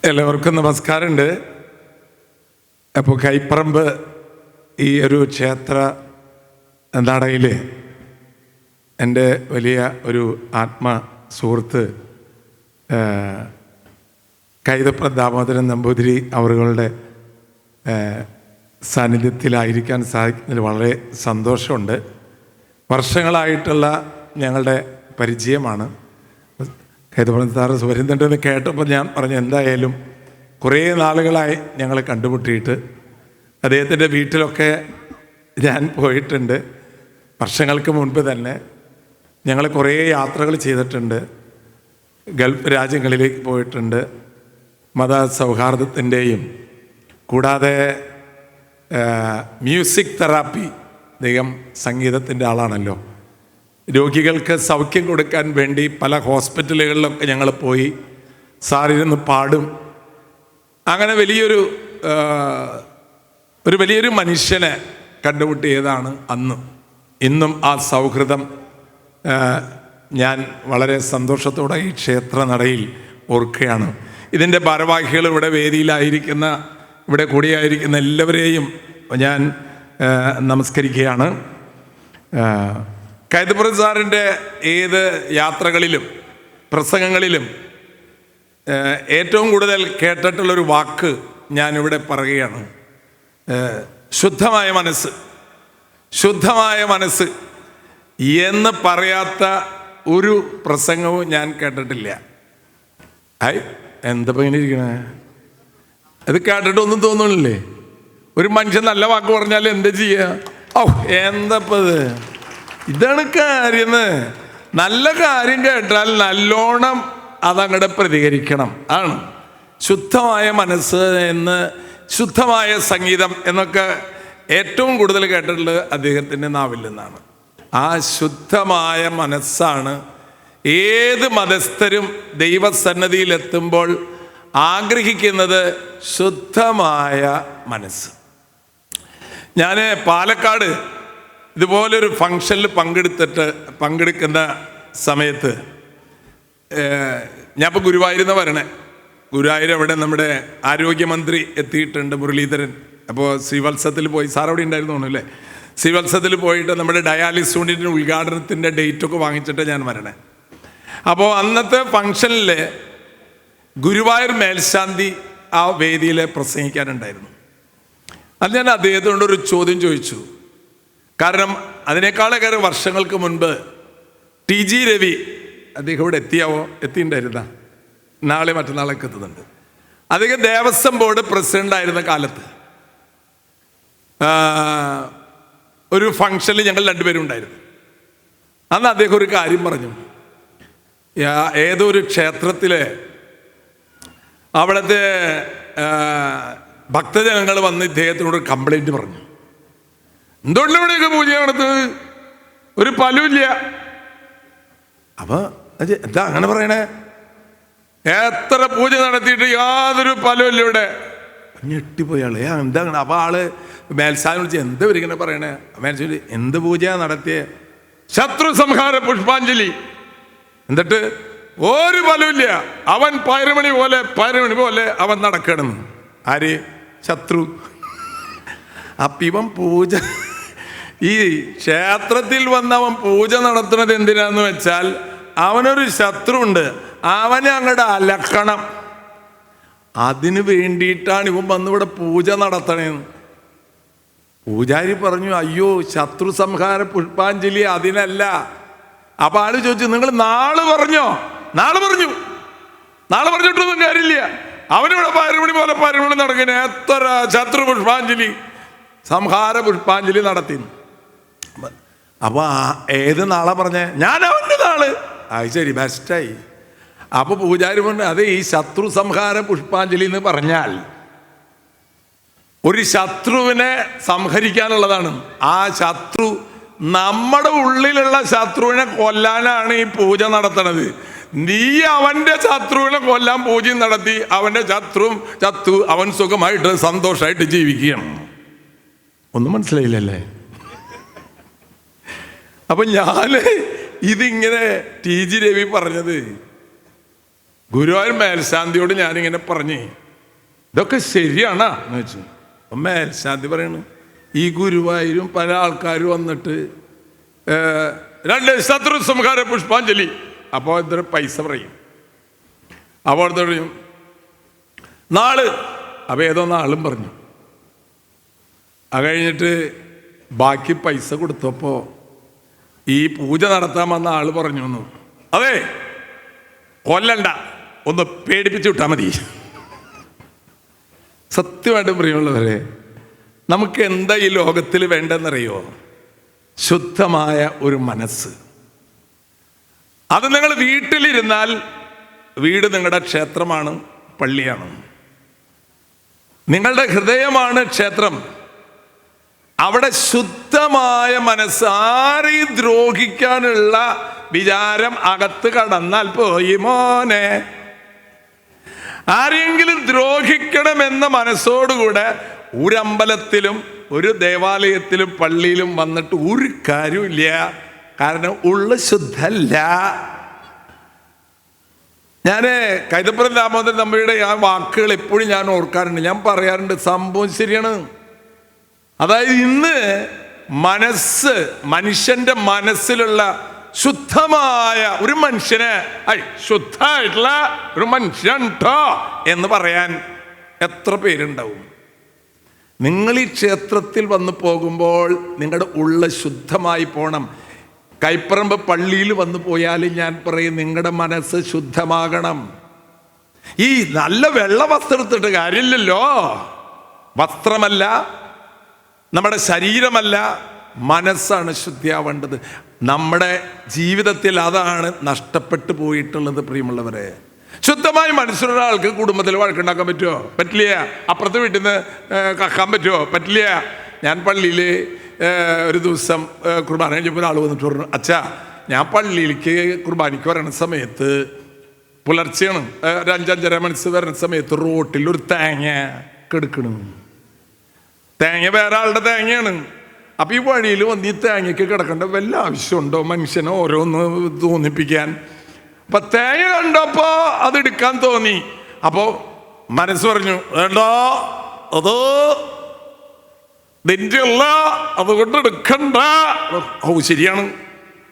എല്ലാവർക്കും നമസ്കാരമുണ്ട്. അപ്പോൾ കൈപ്പറമ്പ് ഈ ഒരു ക്ഷേത്ര നടയിൽ എൻ്റെ വലിയ ഒരു സുഹൃത്ത് കൈതപ്രം ദാമോദരൻ നമ്പൂതിരി അവരുടെ സാന്നിധ്യത്തിലായിരിക്കാൻ സാധിക്കുന്നതിൽ വളരെ സന്തോഷമുണ്ട്. വർഷങ്ങളായിട്ടുള്ള ഞങ്ങളുടെ പരിചയമാണ്. കൈതപ്രം സാറ് വരുന്നുണ്ടെന്ന് കേട്ടപ്പോൾ ഞാൻ പറഞ്ഞു, എന്തായാലും കുറേ നാളുകളായി ഞങ്ങൾ കണ്ടുമുട്ടിയിട്ട്. അദ്ദേഹത്തിൻ്റെ വീട്ടിലൊക്കെ ഞാൻ പോയിട്ടുണ്ട്. വർഷങ്ങൾക്ക് മുൻപ് തന്നെ ഞങ്ങൾ കുറേ യാത്രകൾ ചെയ്തിട്ടുണ്ട്. ഗൾഫ് രാജ്യങ്ങളിലേക്ക് പോയിട്ടുണ്ട്. മത സൗഹാർദ്ദത്തിൻ്റെയും കൂടാതെ മ്യൂസിക് തെറാപ്പി, അദ്ദേഹം സംഗീതത്തിൻ്റെ ആളാണല്ലോ. രോഗികൾക്ക് സൗഖ്യം കൊടുക്കാൻ വേണ്ടി പല ഹോസ്പിറ്റലുകളിലൊക്കെ ഞങ്ങൾ പോയി സാറിരുന്ന് പാടും. അങ്ങനെ വലിയൊരു മനുഷ്യനെ കണ്ടുമുട്ടിയതാണ് അന്ന്. ഇന്നും ആ സൗഹൃദം ഞാൻ വളരെ സന്തോഷത്തോടെ ഈ ക്ഷേത്ര നടയിൽ ഓർക്കുകയാണ്. ഇതിൻ്റെ ഭാരവാഹികൾ ഇവിടെ കൂടിയായിരിക്കുന്ന എല്ലാവരെയും ഞാൻ നമസ്കരിക്കുകയാണ്. കൈതപ്രം സാറിൻ്റെ ഏത് യാത്രകളിലും പ്രസംഗങ്ങളിലും ഏറ്റവും കൂടുതൽ കേട്ടിട്ടുള്ളൊരു വാക്ക് ഞാനിവിടെ പറയുകയാണ്. ശുദ്ധമായ മനസ്സ് എന്ന് പറയാത്ത ഒരു പ്രസംഗവും ഞാൻ കേട്ടിട്ടില്ല. എന്താ ഇങ്ങനെ ഇരിക്കണേ? അത് കേട്ടിട്ടൊന്നും തോന്നുന്നില്ലേ? ഒരു മനുഷ്യൻ നല്ല വാക്ക് പറഞ്ഞാൽ എന്താ ചെയ്യുക? എന്തപ്പത്, ഇതാണ് കാര്യം. നല്ല കാര്യം കേട്ടാൽ നല്ലോണം അതങ്ങടെ പ്രതികരിക്കണം. ആണ് ശുദ്ധമായ മനസ്സ് എന്ന്, ശുദ്ധമായ സംഗീതം എന്നൊക്കെ ഏറ്റവും കൂടുതൽ കേട്ടിട്ടുള്ളത് അദ്ദേഹത്തിൻ്റെ നാവിൽ നിന്നാണ്. ആ ശുദ്ധമായ മനസ്സാണ് ഏത് മതസ്ഥരും ദൈവസന്നിധിയിലെത്തുമ്പോൾ ആഗ്രഹിക്കുന്നത്. ശുദ്ധമായ മനസ്സ്. ഞാൻ പാലക്കാട് ഇതുപോലൊരു ഫംഗ്ഷനിൽ പങ്കെടുക്കുന്ന സമയത്ത് ഞാൻ ഇപ്പോൾ ഗുരുവായൂരിൽ വരണേ. ഗുരുവായൂർ അവിടെ നമ്മുടെ ആരോഗ്യമന്ത്രി എത്തിയിട്ടുണ്ട്, മുരളീധരൻ. അപ്പോൾ ശ്രീവത്സത്തിൽ പോയി, സാർ അവിടെ ഉണ്ടായിരുന്നു തോന്നുന്നു അല്ലേ? ശ്രീവത്സത്തിൽ പോയിട്ട് നമ്മുടെ ഡയാലിസിസ് യൂണിറ്റിൻ്റെ ഉദ്ഘാടനത്തിൻ്റെ ഡേറ്റൊക്കെ വാങ്ങിച്ചിട്ട് ഞാൻ വരണേ. അപ്പോൾ അന്നത്തെ ഫംഗ്ഷനിൽ ഗുരുവായൂർ മേൽശാന്തി ആ വേദിയിൽ പ്രസംഗിക്കാനുണ്ടായിരുന്നു. അത് ഞാൻ അദ്ദേഹത്തോടൊരു ചോദ്യം ചോദിച്ചു. കാരണം അതിനേക്കാളേറെ വർഷങ്ങൾക്ക് മുൻപ് TG രവി, അദ്ദേഹം ഇവിടെ എത്തിയിട്ടുണ്ടായിരുന്ന നാളെ മറ്റന്നാളൊക്കെ എത്തുന്നുണ്ട്. അദ്ദേഹം ദേവസ്വം ബോർഡ് പ്രസിഡൻ്റായിരുന്ന കാലത്ത് ഒരു ഫംഗ്ഷനിൽ ഞങ്ങൾ രണ്ടുപേരും ഉണ്ടായിരുന്നു. അന്ന് അദ്ദേഹം ഒരു കാര്യം പറഞ്ഞു. ഏതോ ഒരു ക്ഷേത്രത്തിലെ അവിടുത്തെ ഭക്തജനങ്ങൾ വന്ന് ഇദ്ദേഹത്തിനോട് കംപ്ലൈൻറ്റ് പറഞ്ഞു. എന്തുകൊണ്ട് ഇവിടെയൊക്കെ പൂജ നടത്തുന്നത്? ഒരു ഫലമില്ല. അപ്പൊ എന്താ അങ്ങനെ പറയണേ? എത്ര പൂജ നടത്തിയിട്ട് യാതൊരു ഫലമില്ല ഇവിടെ. ഞെട്ടിപ്പോയാളെ എന്താ? അപ്പൊ ആള് മേൽശാന്തി വിളിച്ച് എന്താ ഇവരിങ്ങനെ പറയണേ? മേൽശാന്തി എന്ത് പൂജ നടത്തിയ? ശത്രു സംഹാര പുഷ്പാഞ്ജലി. എന്നിട്ട് ഒരു ഫലമില്ല. അവൻ പൈരമണി പോലെ അവൻ നടക്കണം. ആര്? ശത്രു. അപ്പിവൻ പൂജ, ഈ ക്ഷേത്രത്തിൽ വന്ന് അവൻ പൂജ നടത്തുന്നത് എന്തിനാന്ന് വെച്ചാൽ അവനൊരു ശത്രുണ്ട്, അവനെ അങ്ങോട്ട് അലക്കണം. അതിന് വേണ്ടിയിട്ടാണ് ഇവൻ വന്നിവിടെ പൂജ നടത്തണേന്ന്. പൂജാരി പറഞ്ഞു, അയ്യോ ശത്രു സംഹാര പുഷ്പാഞ്ജലി അതിനല്ല. അപ്പൊ ആള് ചോദിച്ചു, നിങ്ങൾ നാളെ പറഞ്ഞിട്ടൊന്നും കാര്യമില്ല. അവനിവിടെ പരമണി നടക്കുന്ന എത്ര ശത്രു പുഷ്പാഞ്ജലി, സംഹാര പുഷ്പാഞ്ജലി നടത്തി. അപ്പൊ ഏത് നാളെ പറഞ്ഞേ? ഞാൻ അവൻ്റെ നാള്. അത് ശരി, ബെസ്റ്റായി. അപ്പൊ പൂജാരി പറഞ്ഞു, അതെ, ഈ ശത്രു സംഹാര പുഷ്പാഞ്ജലി എന്ന് പറഞ്ഞാൽ ഒരു ശത്രുവിനെ സംഹരിക്കാനുള്ളതാണ്. ആ ശത്രു, നമ്മുടെ ഉള്ളിലുള്ള ശത്രുവിനെ കൊല്ലാനാണ് ഈ പൂജ നടത്തണത്. നീ അവന്റെ ശത്രുവിനെ കൊല്ലാൻ പൂജ നടത്തി അവന്റെ ചത്തു അവൻ സുഖമായിട്ട് സന്തോഷമായിട്ട് ജീവിക്കണം. ഒന്നും മനസ്സിലായില്ലല്ലേ? അപ്പൊ ഇതിങ്ങനെ TG രവി പറഞ്ഞത് ഗുരുവായൂർ മേൽശാന്തിയോട് ഞാനിങ്ങനെ പറഞ്ഞേ, ഇതൊക്കെ ശരിയാണോ എന്ന് വെച്ചു. അപ്പം മേൽശാന്തി പറയണു, ഈ ഗുരുവായൂരും പല ആൾക്കാരും വന്നിട്ട് 2 ശത്രുസംഹാര പുഷ്പാഞ്ജലി. അപ്പോൾ ഇത്ര പൈസ പറയും. അപ്പോൾ പറയും നാള്. അപ്പോൾ ഏതോ നാളും പറഞ്ഞു. അത് കഴിഞ്ഞിട്ട് ബാക്കി പൈസ കൊടുത്തപ്പോൾ ഈ പൂജ നടത്താൻ വന്ന ആള് പറഞ്ഞു വന്നു, അതെ കൊല്ലണ്ട, ഒന്ന് പേടിപ്പിച്ച് വിട്ടാൽ മതി. സത്യമായിട്ടും പ്രിയമുള്ളവരെ, നമുക്ക് എന്താ ഈ ലോകത്തിൽ വേണ്ടെന്നറിയോ? ശുദ്ധമായ ഒരു മനസ്സ്. അത് നിങ്ങൾ വീട്ടിലിരുന്നാൽ, വീട് നിങ്ങളുടെ ക്ഷേത്രമാണ്, പള്ളിയാണ്. നിങ്ങളുടെ ഹൃദയമാണ് ക്ഷേത്രം. അവിടെ ശുദ്ധമായ മനസ്സ്, ആരെയും ദ്രോഹിക്കാനുള്ള വിചാരം അകത്ത് കടന്നാൽ പോയി മോനെ. ആരെങ്കിലും ദ്രോഹിക്കണമെന്ന മനസ്സോടുകൂടെ ഒരമ്പലത്തിലും ഒരു ദേവാലയത്തിലും പള്ളിയിലും വന്നിട്ട് ഒരു കാര്യമില്ല. കാരണം ഉള്ള ശുദ്ധല്ല. ഞാൻ കൈതപ്പുറം ദാമോദരൻ തമ്പിയുടെ ആ വാക്കുകൾ എപ്പോഴും ഞാൻ ഓർക്കാറുണ്ട്. ഞാൻ പറയാറുണ്ട്, സംഭവം ശരിയാണ്. അതായത് ഇന്ന് മനസ്സ്, മനുഷ്യന്റെ മനസ്സിലുള്ള ശുദ്ധമായ ഒരു മനുഷ്യന്, ശുദ്ധമായിട്ടുള്ള ഒരു മനുഷ്യൻ ട്ടോ എന്ന് പറയാൻ എത്ര പേരുണ്ടാവും? നിങ്ങൾ ഈ ക്ഷേത്രത്തിൽ വന്ന് പോകുമ്പോൾ നിങ്ങളുടെ ഉള്ള ശുദ്ധമായി പോകണം. കൈപ്പറമ്പ് പള്ളിയിൽ വന്നു പോയാലും ഞാൻ പറയും, നിങ്ങളുടെ മനസ്സ് ശുദ്ധമാകണം. ഈ നല്ല വെള്ള വസ്ത്രത്തിട്ട് കാര്യമില്ലല്ലോ. വസ്ത്രമല്ല, നമ്മുടെ ശരീരമല്ല, മനസ്സാണ് ശുദ്ധിയാവേണ്ടത്. നമ്മുടെ ജീവിതത്തിൽ അതാണ് നഷ്ടപ്പെട്ടു പോയിട്ടുള്ളത് പ്രിയമുള്ളവരെ. ശുദ്ധമായി മനസ്സിലൊരാൾക്ക് കുടുംബത്തിൽ വഴക്കുണ്ടാക്കാൻ പറ്റുമോ? പറ്റില്ല. അപ്പുറത്ത് വീട്ടിൽ നിന്ന് കക്കാൻ പറ്റുമോ? പറ്റില്ല. ഞാൻ പള്ളിയിൽ ഒരു ദിവസം കുർബാന കഴിഞ്ഞപ്പോൾ ഒരാൾ വന്നിട്ട് പറഞ്ഞു, അച്ഛാ ഞാൻ പള്ളിയിലേക്ക് കുർബാനയ്ക്ക് വരണ സമയത്ത്, പുലർച്ചെയാണ്, ഒരു 5-5:30 മണിക്ക് വരുന്ന സമയത്ത് റോട്ടിൽ ഒരു തേങ്ങ കെടുക്കണം. തേങ്ങ വേറെ ആളുടെ തേങ്ങയാണ്. അപ്പം ഈ വഴിയിൽ വന്ന് ഈ തേങ്ങയ്ക്ക് കിടക്കേണ്ട വല്ല ആവശ്യമുണ്ടോ മനുഷ്യനെ ഓരോന്ന് തോന്നിപ്പിക്കാൻ? അപ്പം തേങ്ങ കണ്ടപ്പോൾ അത് എടുക്കാൻ തോന്നി. അപ്പോൾ മനസ്സ് പറഞ്ഞു, വേണ്ട, അത് നിന്റെ അല്ല, അതുകൊണ്ട് എടുക്കണ്ട. ഓ ശരിയാണ്,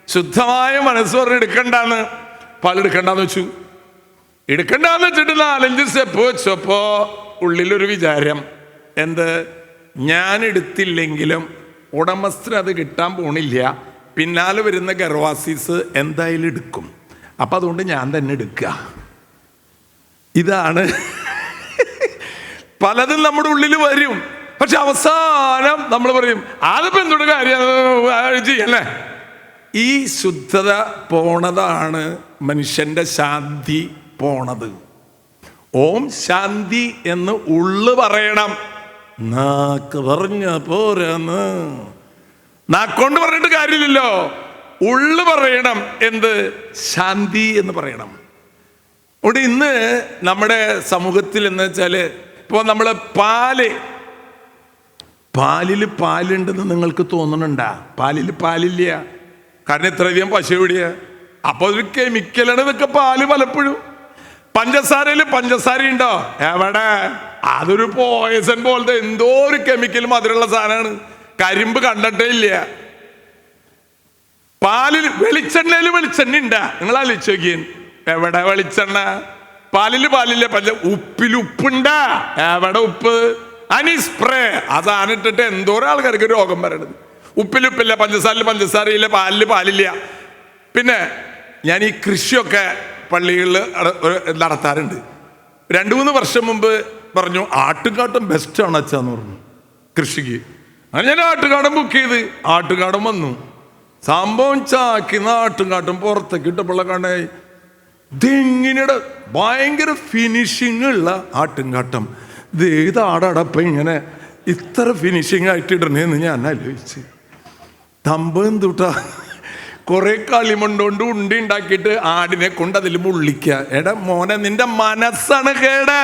ശുദ്ധമായ മനസ്സ് പറഞ്ഞ് എടുക്കണ്ടെന്ന്. പാലെടുക്കണ്ടെന്ന് വെച്ചു. എടുക്കണ്ടെന്ന് വെച്ചിട്ട് 4-5 സ്റ്റെപ്പ് വെച്ചപ്പോൾ ഉള്ളിലൊരു വിചാരം, എന്ത്? ഞാൻ എടുത്തില്ലെങ്കിലും ഉടമസ്ഥന് അത് കിട്ടാൻ പോണില്ല, പിന്നാലെ വരുന്ന ഗർവാസീസ് എന്തായാലും എടുക്കും, അപ്പം അതുകൊണ്ട് ഞാൻ തന്നെ എടുക്കുക. ഇതാണ് പലതും നമ്മുടെ ഉള്ളിൽ വരും. പക്ഷെ അവസാനം നമ്മൾ പറയും, അതിപ്പോൾ എന്തൊരു കാര്യം ചെയ്യല്ലേ? ഈ ശുദ്ധത പോണതാണ് മനുഷ്യന്റെ ശാന്തി പോണത്. ഓം ശാന്തി എന്ന് ഉള്ളു പറയണം. നാക്ക് പറഞ്ഞ പോരാന്ന്. നാക്കൊണ്ട് പറഞ്ഞിട്ട് കാര്യമില്ലല്ലോ. ഉള്ളു പറയണം. എന്ത്? ശാന്തി എന്ന് പറയണം. അതുകൊണ്ട് ഇന്ന് നമ്മുടെ സമൂഹത്തിൽ എന്ന് വെച്ചാൽ, ഇപ്പോൾ നമ്മൾ പാലിൽ പാലുണ്ടെന്ന് നിങ്ങൾക്ക് തോന്നുന്നുണ്ടാ? പാലിൽ പാലില്ല. കാരണം ഇത്രയധികം പശു എവിടെയാ? അപ്പോൾ ഒരു കെമിക്കലാണ് ഇതൊക്കെ. പാല് പലപ്പോഴും പഞ്ചസാരയിൽ പഞ്ചസാര ഉണ്ടോ? എവിടെ? അതൊരു പോയസൺ പോലത്തെ എന്തോ ഒരു കെമിക്കൽ മധുരമുള്ള സാധനമാണ്. കരിമ്പ് കണ്ടിട്ടേ ഇല്ല. പാലിൽ വെളിച്ചെണ്ണയിൽ വെളിച്ചെണ്ണ ഉണ്ടാ? നിങ്ങൾ ആലോചിച്ച് നോക്കിയേ, എവിടെ വെളിച്ചെണ്ണ? പാലില്ല. ഉപ്പിൽ ഉപ്പുണ്ടാ? എവിടെ ഉപ്പ്? അനി സ്പ്രേ ആ സാധനം ഇട്ടിട്ട് എന്തോരം ആൾക്കാർക്ക് രോഗം വരണത്. ഉപ്പില്ല, പഞ്ചസാരയിൽ പഞ്ചസാരയില്ല, പാലില്ല. പിന്നെ ഞാൻ ഈ കൃഷിയൊക്കെ പള്ളികളിൽ നടത്താറുണ്ട്. 2-3 വർഷം മുമ്പ് പറഞ്ഞു, ആട്ടുകാട്ടം ബെസ്റ്റാണ് അച്ഛാന്ന് പറഞ്ഞു കൃഷിക്ക്. അങ്ങനെ ഞാൻ ആട്ടുകാടം ബുക്ക് ചെയ്ത് ആട്ടുകാടം വന്നു. സംഭവം ചാക്കിന്ന് ആട്ടുകാട്ടം പുറത്തേക്ക് ഇട്ടപ്പോൾ കണ്ടേ ഇതെങ്ങനെയുടെ ഭയങ്കര ഫിനിഷിങ് ഉള്ള ആട്ടുംകാട്ടം. ഇത് ആടടപ്പം ഇങ്ങനെ ഇത്ര ഫിനിഷിങ് ആയിട്ട് ഇടണേന്ന് ഞാൻ ആലോചിച്ച്. തമ്പം തൊട്ടാ കുറെ കളിമണ്ണുകൊണ്ട് ഉണ്ടി ഉണ്ടാക്കിയിട്ട് ആടിനെ കൊണ്ട് അതിൽ മുള്ളിക്ക. എടാ മോനെ, നിന്റെ മനസ്സാണ് കേട്.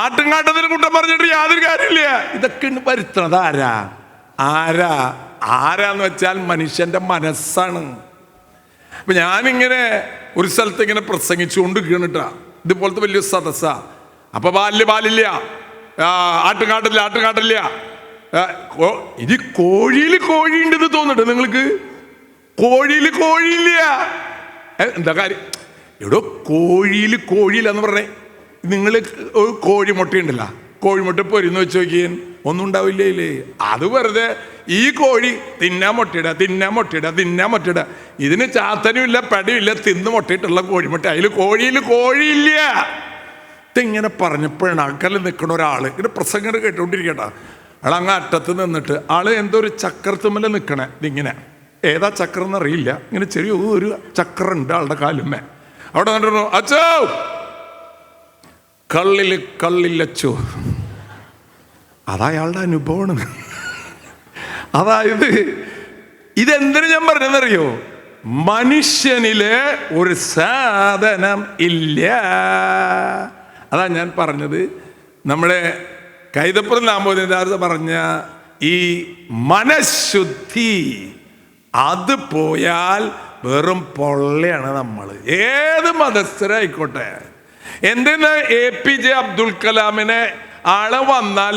ആട്ടുംകാട്ടത്തിൽ കുട്ടം പറഞ്ഞിട്ട് യാതൊരു കാര്യമില്ല. ഇതൊക്കെ വരുത്തണത് ആരാന്ന് വെച്ചാൽ മനുഷ്യന്റെ മനസ്സാണ്. അപ്പൊ ഞാനിങ്ങനെ ഒരു സ്ഥലത്ത് ഇങ്ങനെ പ്രസംഗിച്ചുകൊണ്ട് കേണിട്ടാ, ഇതുപോലത്തെ വലിയ സദസ്സാ. അപ്പൊ പാലില്ല, ആട്ടുകാട്ടില്ല. ഇത് കോഴിയിൽ കോഴിയുണ്ടെന്ന് തോന്നിട്ട് നിങ്ങൾക്ക്? കോഴിയിൽ കോഴിയില്ല. എന്താ കാര്യം? എവിടെ കോഴിയിൽ കോഴിയില്ലെന്ന് പറഞ്ഞേ. നിങ്ങൾ കോഴിമുട്ടയുണ്ടല്ല, കോഴിമുട്ട പൊരിന്ന് വെച്ച് നോക്കിയാൽ ഒന്നും ഉണ്ടാവില്ലേ. അത് വെറുതെ ഈ കോഴി തിന്നാൻ മുട്ടയിട. ഇതിന് ചാത്തനും ഇല്ല, പടിയില്ല, തിന്ന് മുട്ടയിട്ടുള്ള കോഴിമുട്ട. കോഴിയിൽ കോഴിയില്ല. ഇതിങ്ങനെ പറഞ്ഞപ്പോഴാണ് ആൾക്കാരിൽ നിൽക്കുന്ന ഒരാള് ഇങ്ങനെ പ്രസംഗം കേട്ടോണ്ടിരിക്കട്ട. ആൾ അങ്ങ് അറ്റത്ത് നിന്നിട്ട് ആള് എന്തോ ഒരു ചക്രത്തുമ്മല നിൽക്കണേ. ഇതിങ്ങനെ ഏതാ ചക്രം എന്നറിയില്ല, ഇങ്ങനെ ചെറിയൊരു ചക്രം ഉണ്ട് ആളുടെ കാലുമ്മേ. അവിടെ നിന്നിട്ട് അച്ചോ കള്ളില്ലച്ചോ. അതയാളുടെ അനുഭവമാണ്. അതായത് ഇതെന്തിനു ഞാൻ പറഞ്ഞെന്നറിയോ? മനുഷ്യനില് ഒരു സാധനം ഇല്ല. അതാ ഞാൻ പറഞ്ഞത്. നമ്മുടെ കൈതപ്പുറം ദാമോദരദാസ് പറഞ്ഞ ഈ മനഃശുദ്ധി അത് പോയാൽ വെറും പൊള്ളയാണ്. നമ്മൾ ഏത് മതസ്ഥരായിക്കോട്ടെ. എന്തിനാ APJ അബ്ദുൽ കലാമിനെ ആളെ വന്നാൽ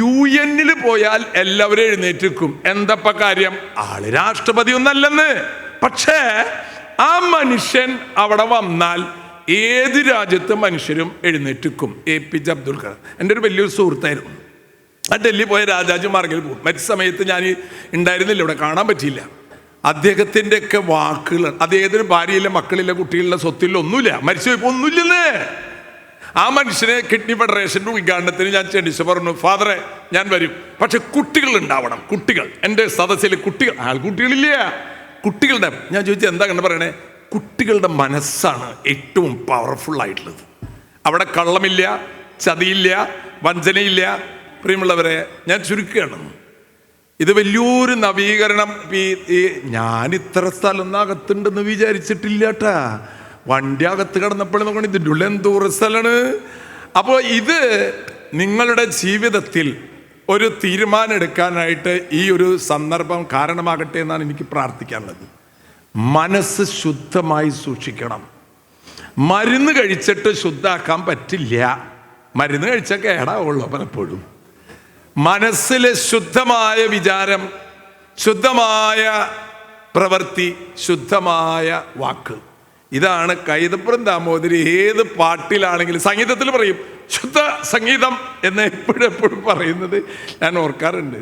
UN പോയാൽ എല്ലാവരും എഴുന്നേറ്റിരിക്കും. എന്തപ്പ കാര്യം? ആള് രാഷ്ട്രപതി ഒന്നല്ലെന്ന്. പക്ഷേ ആ മനുഷ്യൻ അവിടെ വന്നാൽ ഏത് രാജ്യത്തെ മനുഷ്യരും എഴുന്നേറ്റിരിക്കും. APJ അബ്ദുൽ കലാം എൻ്റെ ഒരു വലിയൊരു സുഹൃത്തായിരുന്നു. ആ ഡൽഹി പോയ രാജാജി മാർഗിൽ പോകും. മറ്റു സമയത്ത് ഞാൻ ഉണ്ടായിരുന്നില്ല, ഇവിടെ കാണാൻ പറ്റിയില്ല. അദ്ദേഹത്തിൻ്റെ ഒക്കെ വാക്കുകൾ, അദ്ദേഹത്തിന് ഭാര്യയില്ല, മക്കളില്ല, കുട്ടികളില്ല, സ്വത്തില്ല, ഒന്നുമില്ല, മരിച്ചു പോയപ്പോൾ ഒന്നുമില്ലെന്ന്. ആ മനുഷ്യനെ കിഡ്നി ഫെഡറേഷൻ്റെ ഉദ്ഘാടനത്തിന് ഞാൻ ക്ഷണിച്ചു. പറഞ്ഞു, ഫാദറെ ഞാൻ വരും, പക്ഷെ കുട്ടികൾ ഉണ്ടാവണം. കുട്ടികൾ എൻ്റെ സദസ്സിൽ കുട്ടികളില്ല, കുട്ടികളുടെ. ഞാൻ ചോദിച്ചു എന്താ കണ്ട് പറയണേ? കുട്ടികളുടെ മനസ്സാണ് ഏറ്റവും പവർഫുൾ ആയിട്ടുള്ളത്. അവിടെ കള്ളമില്ല, ചതിയില്ല, വഞ്ചനയില്ല. പ്രിയമുള്ളവരെ, ഞാൻ ചുരുക്കുകയാണ്. ഇത് വലിയൊരു നവീകരണം. ഞാൻ ഇത്ര സ്ഥലം അകത്തുണ്ടെന്ന് വിചാരിച്ചിട്ടില്ല കേട്ടാ. വണ്ടി അകത്ത് കിടന്നപ്പോഴും നോക്കണം ഇതിൻ്റെ ഉള്ളിൽ എന്തോര സ്ഥലമാണ്. അപ്പോൾ ഇത് നിങ്ങളുടെ ജീവിതത്തിൽ ഒരു തീരുമാനം എടുക്കാനായിട്ട് ഈ ഒരു സന്ദർഭം കാരണമാകട്ടെ എന്നാണ് എനിക്ക് പ്രാർത്ഥിക്കാനുള്ളത്. മനസ്സ് ശുദ്ധമായി സൂക്ഷിക്കണം. മരുന്ന് കഴിച്ചിട്ട് ശുദ്ധാക്കാൻ പറ്റില്ല. മരുന്ന് കഴിച്ചാൽ കേടാവുള്ളൂ പലപ്പോഴും. മനസ്സിലെ ശുദ്ധമായ വിചാരം, ശുദ്ധമായ പ്രവൃത്തി, ശുദ്ധമായ വാക്ക്, ഇതാണ് കൈതപ്പുറം ദാമോദരി ഏത് പാട്ടിലാണെങ്കിലും സംഗീതത്തിൽ പറയും ശുദ്ധ സംഗീതം എന്ന് എപ്പോഴും പറയുന്നത് ഞാൻ ഓർക്കാറുണ്ട്.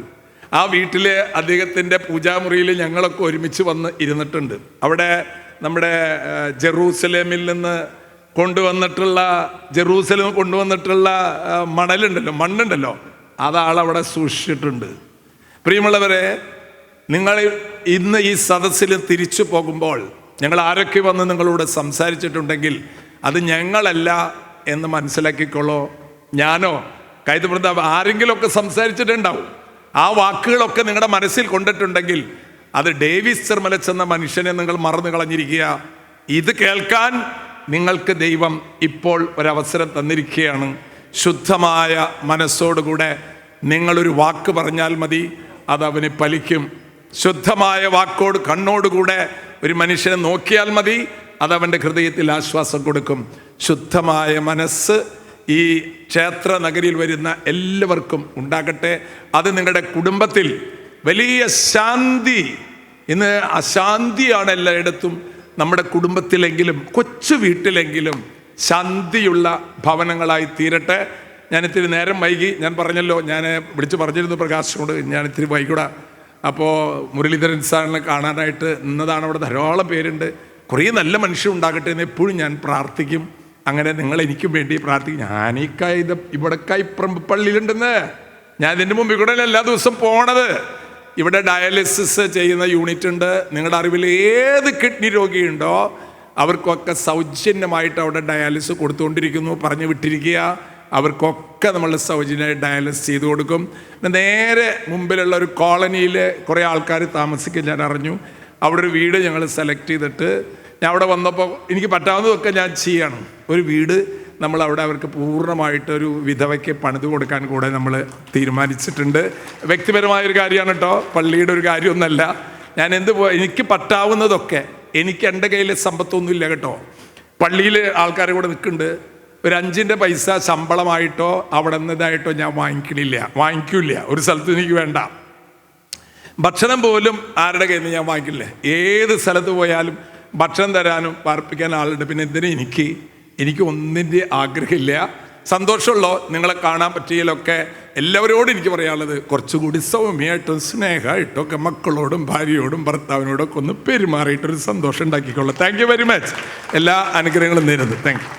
ആ വീട്ടിലെ അദ്ദേഹത്തിൻ്റെ പൂജാമുറിയിൽ ഞങ്ങളൊക്കെ ഒരുമിച്ച് വന്ന് ഇരുന്നിട്ടുണ്ട്. അവിടെ നമ്മുടെ ജെറൂസലേമിൽ നിന്ന് കൊണ്ടുവന്നിട്ടുള്ള മണ്ണുണ്ടല്ലോ, അതാളവിടെ സൂക്ഷിച്ചിട്ടുണ്ട്. പ്രിയമുള്ളവരെ, നിങ്ങൾ ഇന്ന് ഈ സദസ്സിൽ തിരിച്ചു പോകുമ്പോൾ ഞങ്ങൾ ആരൊക്കെ വന്ന് നിങ്ങളോട് സംസാരിച്ചിട്ടുണ്ടെങ്കിൽ അത് ഞങ്ങളല്ല എന്ന് മനസ്സിലാക്കിക്കോളൂ. ഞാനോ കൈതപ്രതാപ് ആരെങ്കിലുമൊക്കെ സംസാരിച്ചിട്ടുണ്ടാവും. ആ വാക്കുകളൊക്കെ നിങ്ങളുടെ മനസ്സിൽ കൊണ്ടിട്ടുണ്ടെങ്കിൽ അത് ഡേവിസ് ചെർമലച്ച് എന്ന മനുഷ്യനെ നിങ്ങൾ മറന്നു കളഞ്ഞിരിക്കുക. ഇത് കേൾക്കാൻ നിങ്ങൾക്ക് ദൈവം ഇപ്പോൾ ഒരവസരം തന്നിരിക്കുകയാണ്. ശുദ്ധമായ മനസ്സോടുകൂടെ നിങ്ങളൊരു വാക്ക് പറഞ്ഞാൽ മതി, അതവന് ഫലിക്കും. ശുദ്ധമായ കണ്ണോടുകൂടെ ഒരു മനുഷ്യനെ നോക്കിയാൽ മതി, അതവൻ്റെ ഹൃദയത്തിൽ ആശ്വാസം കൊടുക്കും. ശുദ്ധമായ മനസ്സ് ഈ ക്ഷേത്ര നഗരിയിൽ വരുന്ന എല്ലാവർക്കും ഉണ്ടാകട്ടെ. അത് നിങ്ങളുടെ കുടുംബത്തിൽ വലിയ ശാന്തി. ഇന്ന് അശാന്തിയാണ് എല്ലായിടത്തും. നമ്മുടെ കുടുംബത്തിലെങ്കിലും കൊച്ചു വീട്ടിലെങ്കിലും ശാന്തിയുള്ള ഭവനങ്ങളായി തീരട്ടെ. ഞാൻ ഇത്തിരി നേരം വൈകി, ഞാൻ പറഞ്ഞല്ലോ, ഞാൻ വിളിച്ച് പറഞ്ഞിരുന്നു പ്രകാശനോട് ഞാൻ ഇത്തിരി വൈകൂടാ. അപ്പോൾ മുരളീധരൻ സാറിനെ കാണാനായിട്ട് ഇന്നതാണ്. അവിടെ ധാരാളം പേരുണ്ട്. കുറേ നല്ല മനുഷ്യരുണ്ടാകട്ടെ എന്ന് എപ്പോഴും ഞാൻ പ്രാർത്ഥിക്കും. അങ്ങനെ നിങ്ങൾ എനിക്കും വേണ്ടി പ്രാർത്ഥിക്കും. ഞാൻ ഇവിടെ കൈപ്രമ്പ് പള്ളിയിലുണ്ടെന്ന് ഞാൻ ഇതിൻ്റെ മുമ്പിൽ കൂടെ എല്ലാ ദിവസവും പോണത്. ഇവിടെ ഡയാലിസിസ് ചെയ്യുന്ന യൂണിറ്റ് ഉണ്ട്. നിങ്ങളുടെ അറിവിൽ ഏത് കിഡ്നി രോഗിയുണ്ടോ അവർക്കൊക്കെ സൗജന്യമായിട്ട് അവിടെ ഡയാലിസിസ് കൊടുത്തുകൊണ്ടിരിക്കുന്നു. പറഞ്ഞു വിട്ടിരിക്കുക. അവർക്കൊക്കെ നമ്മൾ സൗജന്യമായി ഡയാലിസിസ് ചെയ്തു കൊടുക്കും. നേരെ മുമ്പിലുള്ള ഒരു കോളനിയിൽ കുറേ ആൾക്കാർ താമസിക്കും. ഞാൻ അറിഞ്ഞു. അവിടെ ഒരു വീട് ഞങ്ങൾ സെലക്ട് ചെയ്തിട്ട് ഞാൻ അവിടെ വന്നപ്പോൾ എനിക്ക് പറ്റാവുന്നതൊക്കെ ഞാൻ ചെയ്യണം. ഒരു വീട് നമ്മളവിടെ അവർക്ക് പൂർണ്ണമായിട്ടൊരു വിധവയ്ക്ക് പണിത് കൊടുക്കാൻ കൂടെ നമ്മൾ തീരുമാനിച്ചിട്ടുണ്ട്. വ്യക്തിപരമായൊരു കാര്യമാണ് കേട്ടോ, പള്ളിയുടെ ഒരു കാര്യമൊന്നുമല്ല. ഞാൻ എനിക്ക് പറ്റാവുന്നതൊക്കെ എനിക്ക് എൻ്റെ കയ്യിൽ സമ്പത്തൊന്നുമില്ല കേട്ടോ. പള്ളിയിൽ ആൾക്കാരെ കൂടെ നിൽക്കുന്നുണ്ട്. ഒരു 5 പൈസ ശമ്പളമായിട്ടോ അവിടെ നിന്നതായിട്ടോ ഞാൻ വാങ്ങിക്കില്ല. ഒരു സ്ഥലത്ത് എനിക്ക് വേണ്ട. ഭക്ഷണം പോലും ആരുടെ കയ്യിൽ നിന്ന് ഞാൻ വാങ്ങിക്കില്ല. ഏത് സ്ഥലത്ത് പോയാലും ഭക്ഷണം തരാനും പാർപ്പിക്കാൻ ആളുണ്ട്. പിന്നെ എന്തിനും എനിക്ക് ഒന്നിൻ്റെ ആഗ്രഹമില്ല. സന്തോഷമുള്ള നിങ്ങളെ കാണാൻ പറ്റിയതിലൊക്കെ എല്ലാവരോടും എനിക്ക് പറയാനുള്ളത്, കുറച്ചുകൂടി സൗമ്യമായിട്ടും സ്നേഹമായിട്ടും ഒക്കെ മക്കളോടും ഭാര്യയോടും ഭർത്താവിനോടൊക്കെ ഒന്ന് പെരുമാറിയിട്ടൊരു സന്തോഷം ഉണ്ടാക്കിക്കൊള്ളാം. Thank you very much. എല്ലാ അനുഗ്രഹങ്ങളും നേരുന്നു. Thank U.